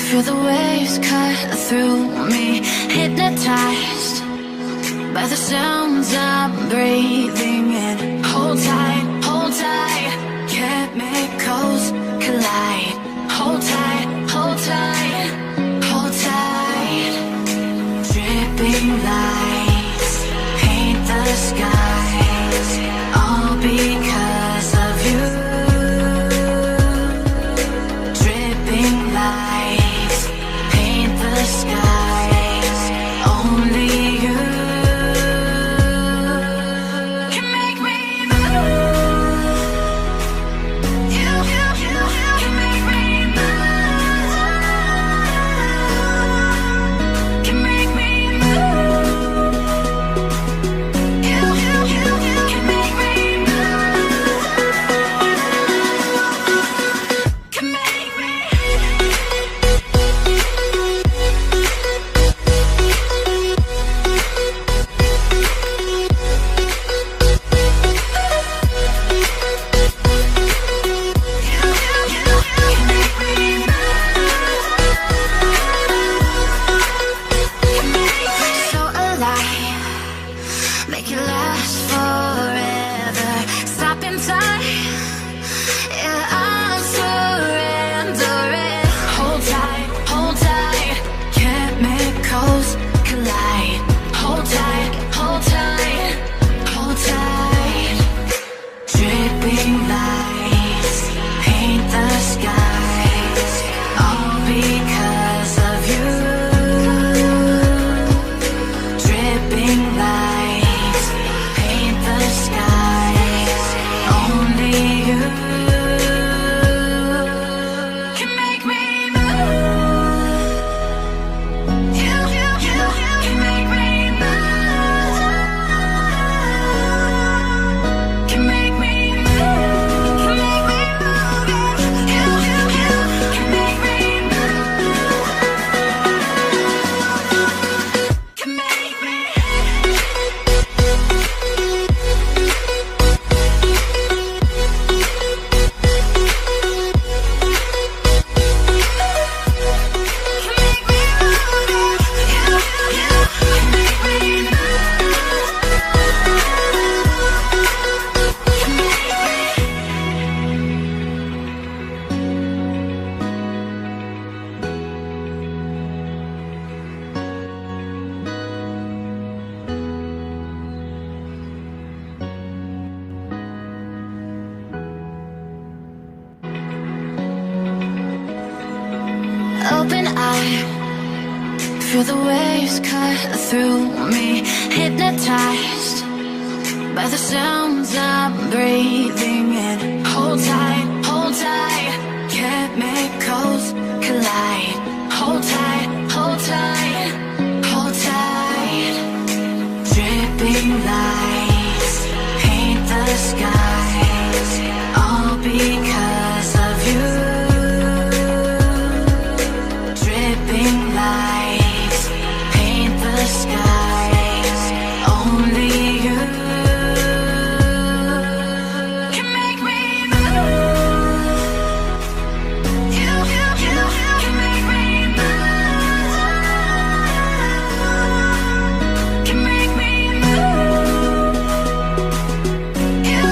Feel the waves cut through me, hypnotized by the sounds I'm breathing in. Hold tight, chemicals collide. Hold tight, hold tight, hold tight. Dripping lights paint the skies, all because of you. Dripping lights paint the skies, only you can make me move. You can make me move. Can make me move. You can make me move. Can make me. So alive, make it last forever. Stop in time, yeah, I'm surrendering. Hold tight, chemicals collide. Hold tight, hold tight, hold tight. Dripping lights paint the skies, all because of you. Dripping lights paint the skies, only you can make me move. You can make me move. Can make me move. Can make me move. You can make me move. Can make me. Open eye, feel the waves cut through me, hypnotized by the sounds I'm breathing in. Hold tight, chemicals collide. Hold tight, hold tight, hold tight. Dripping lights paint the skies, all because of you. Dripping lights paint the skies, only you can make me move. You can make me move. Can make me move. You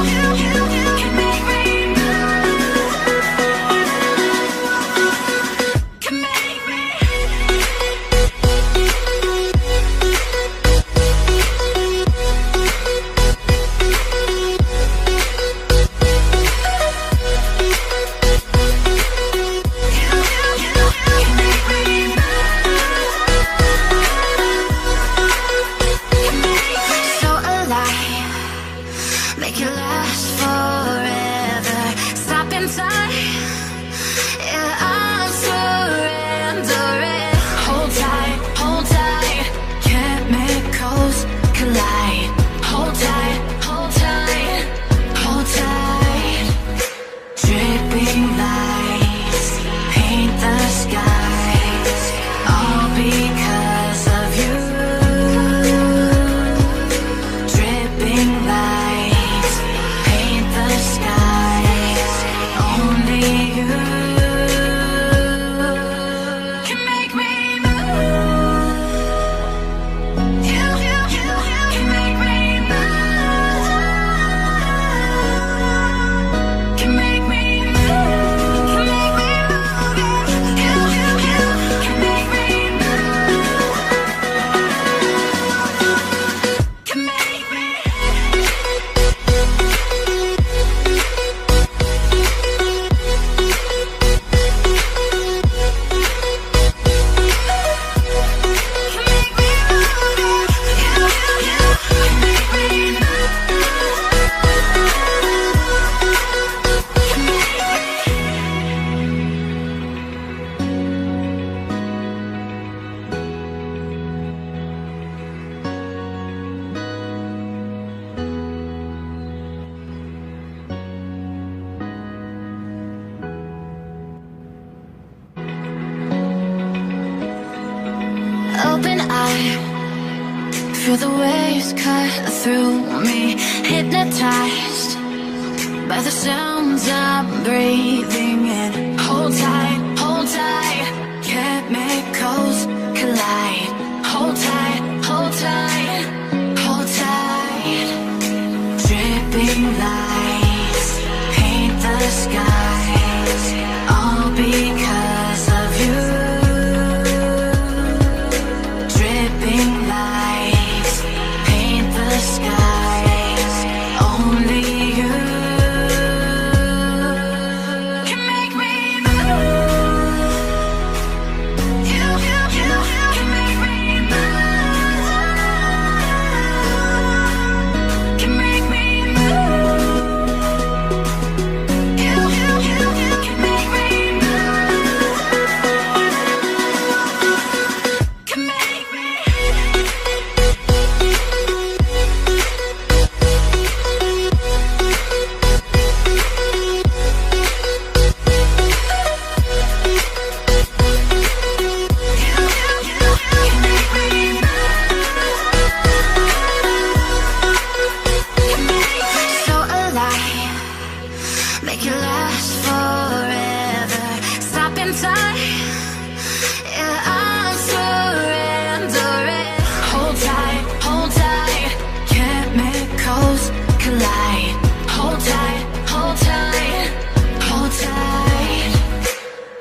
Feel the waves cut through me, hypnotized by the sounds I'm breathing in. Hold tight, chemicals collide. Hold tight, hold tight, hold tight. Dripping lights paint the skies, all because of you. Dripping lights paint the skies, only you can make me move. You can make me move. Can make me move. You can make me move. Can make me. So alive, make it last forever. Stop in time, yeah, I'm surrendering. Hold tight, chemicals collide. Hold tight, hold tight, hold tight.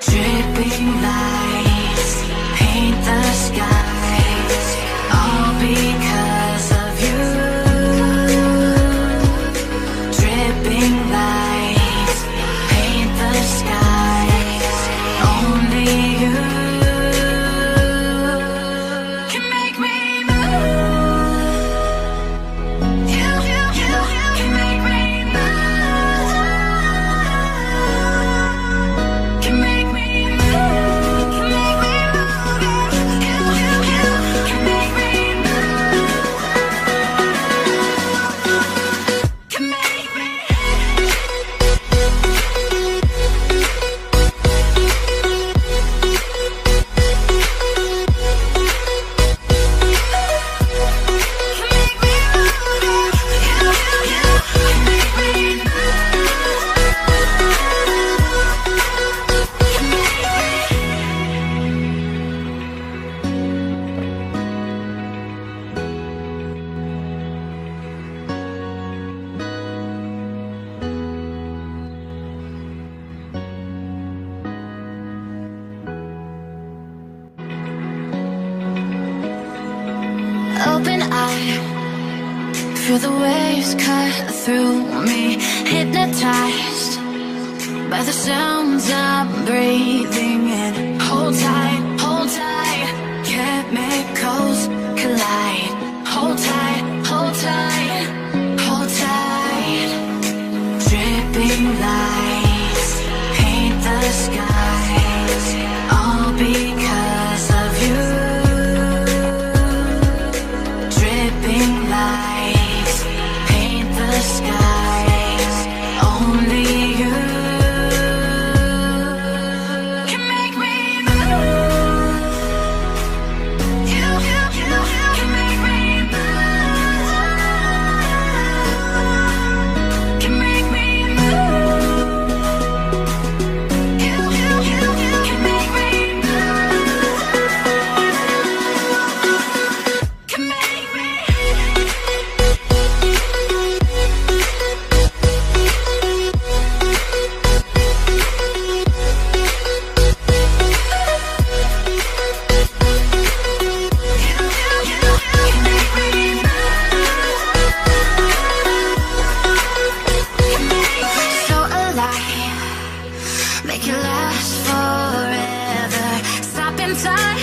Dripping lights paint the skies, all because of you. Dripping lights paint the skies, only you can make me move. You can make me move. Can make me move. Can make me move. You can make me move. Can make me. Open eye, feel the waves cut through me, hypnotized by the sounds I'm breathing in. Hold tight, chemicals collide. Hold tight, hold tight, hold tight. Dripping lights paint the skies, all because of you. Dripping lights paint the skies, only you can make me move. You can make me move. Can make me move. You can make me move. Can make me. So alive, make it last forever. Stop in time.